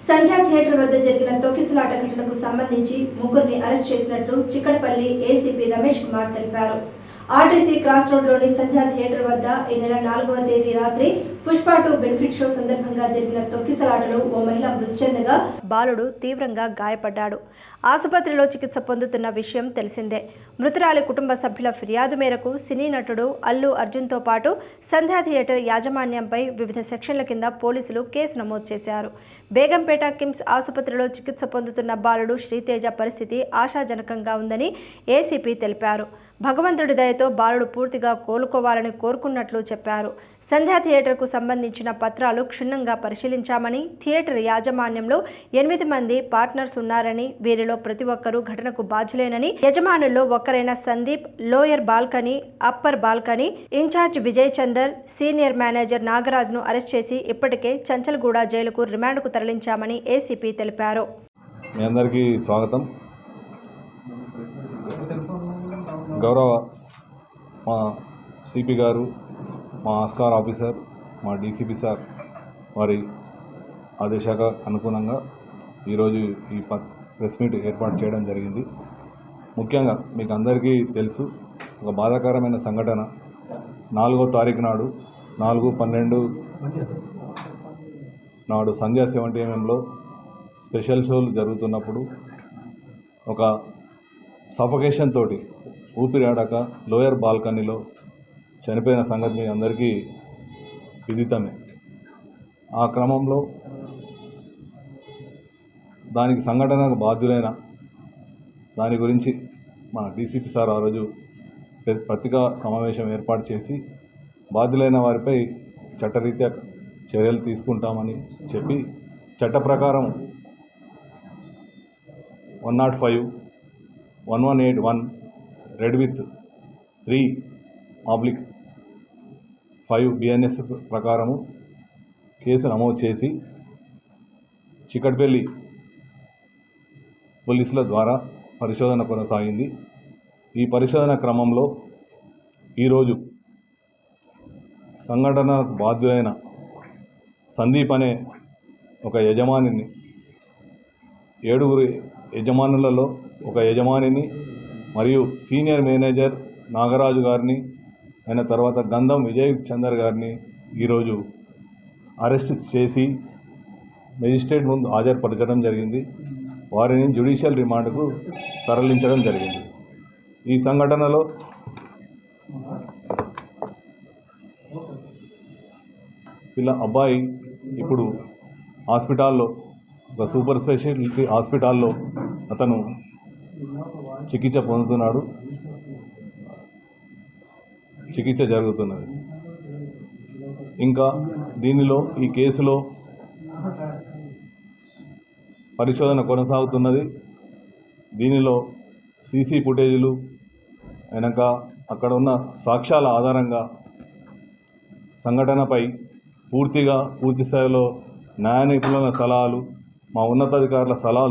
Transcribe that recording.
సంధ్యా theatre వద్ద జరిగిన తొక్కిసలాట ఘటనకు సంబంధించి ముగ్గురిని అరెస్ట్ చేసినట్లు చిక్కడపల్లి ఏసీపీ రమేష్ కుమార్ తెలిపారు. ఆర్టీసీ క్రాస్ రోడ్లోని సంధ్యా థియేటర్ వద్ద ఈ నెల 4వ తేదీ రాత్రి పుష్ప 2 బెనిఫిట్ షో సందర్భంగా జరిగిన తొక్కిసలాటలో ఓ మహిళ మృతి చెందగా బాలుడు తీవ్రంగా గాయపడ్డాడు. ఆసుపత్రిలో చికిత్స పొందుతున్న విషయం తెలిసిందే. మృతురాలి కుటుంబ సభ్యుల ఫిర్యాదు మేరకు సినీ నటుడు అల్లు అర్జున్తో పాటు సంధ్యా థియేటర్ యాజమాన్యంపై వివిధ సెక్షన్ల కింద పోలీసులు కేసు నమోదు చేశారు. బేగంపేట కిమ్స్ ఆసుపత్రిలో చికిత్స పొందుతున్న బాలుడు శ్రీతేజ పరిస్థితి ఆశాజనకంగా ఉందని ఏసీపీ తెలిపారు. భగవంతుడి దయతో బాలుడు పూర్తిగా కోలుకోవాలని కోరుకున్నట్లు చెప్పారు. సంధ్యా థియేటర్కు సంబంధించిన పత్రాలు క్షుణ్ణంగా పరిశీలించామని, థియేటర్ యాజమాన్యంలో 8 మంది పార్ట్నర్స్ ఉన్నారని, వీరిలో ప్రతి ఒక్కరూ ఘటనకు బాధ్యులేనని, యజమానుల్లో ఒక్కరైన Sandeep lower balcony, upper balcony in charge Vijay Chander, senior manager నాగరాజ్ను అరెస్ట్ చేసి ఇప్పటికే చంచల్గూడ జైలుకు రిమాండ్కు తరలించామని ఏసీపీ తెలిపారు. మీ అందరికీ స్వాగతం. గౌరవ మా సిపి గారు, మా ఆస్కార్ ఆఫీసర్, మా డీసీపీ సార్ వారి ఆదేశాలకు అనుగుణంగా ఈరోజు ఈ ప్రెస్ మీట్ ఏర్పాటు చేయడం జరిగింది. ముఖ్యంగా మీకు అందరికీ తెలుసు, ఒక బాధాకరమైన సంఘటన 4వ తారీఖు నాడు 4/12 నాడు సంధ్యా 70 AM స్పెషల్ షోలు జరుగుతున్నప్పుడు ఒక సఫకేషన్ తోటి ఊపిరాడక లోయర్ బాల్కనీలో చనిపోయిన సంగతి మీ అందరికీ విదితమే. ఆ క్రమంలో దానికి సంఘటనకు బాధ్యులైన దాని గురించి మా డీసీపీ సార్ ఆ రోజు పత్రికా సమావేశం ఏర్పాటు చేసి బాధ్యులైన వారిపై చట్టరీత్యా చర్యలు తీసుకుంటామని చెప్పి చట్ట ప్రకారం 105, 1181 రెడ్ విత్ 3/5 BNS ప్రకారము కేసు నమోదు చేసి చిక్కడపల్లి పోలీసుల ద్వారా పరిశోధన కొనసాగింది. ఈ పరిశోధన క్రమంలో ఈరోజు సంఘటనకు బాధ్యులైన సందీప్ అనే ఒక యజమానిని, 7 యజమానులలో ఒక యజమానిని మరియు సీనియర్ మేనేజర్ నాగరాజు గారిని, అయిన తర్వాత గంధం విజయ్ చందర్ గారిని ఈరోజు అరెస్ట్ చేసి మెజిస్ట్రేట్ ముందు హాజరుపరచడం జరిగింది. వారిని జ్యుడిషియల్ రిమాండ్కు తరలించడం జరిగింది. ఈ సంఘటనలో అబ్బాయి ఇప్పుడు హాస్పిటల్లో, ఒక సూపర్ స్పెషాలిటీ హాస్పిటల్లో అతను చికిత్స పొందుతున్నాడు. చికిత్స జరుగుతున్నది. ఇంకా దీనిలో ఈ కేసులో పరిశోధన కొనసాగుతున్నది. దీనిలో సీసీ ఫుటేజీలు వెనక అక్కడ ఉన్న సాక్ష్యాల ఆధారంగా సంఘటనపై పూర్తి స్థాయిలో న్యాయ నిపుణుల సలహాలు, మా ఉన్నతాధికారుల సలహాలు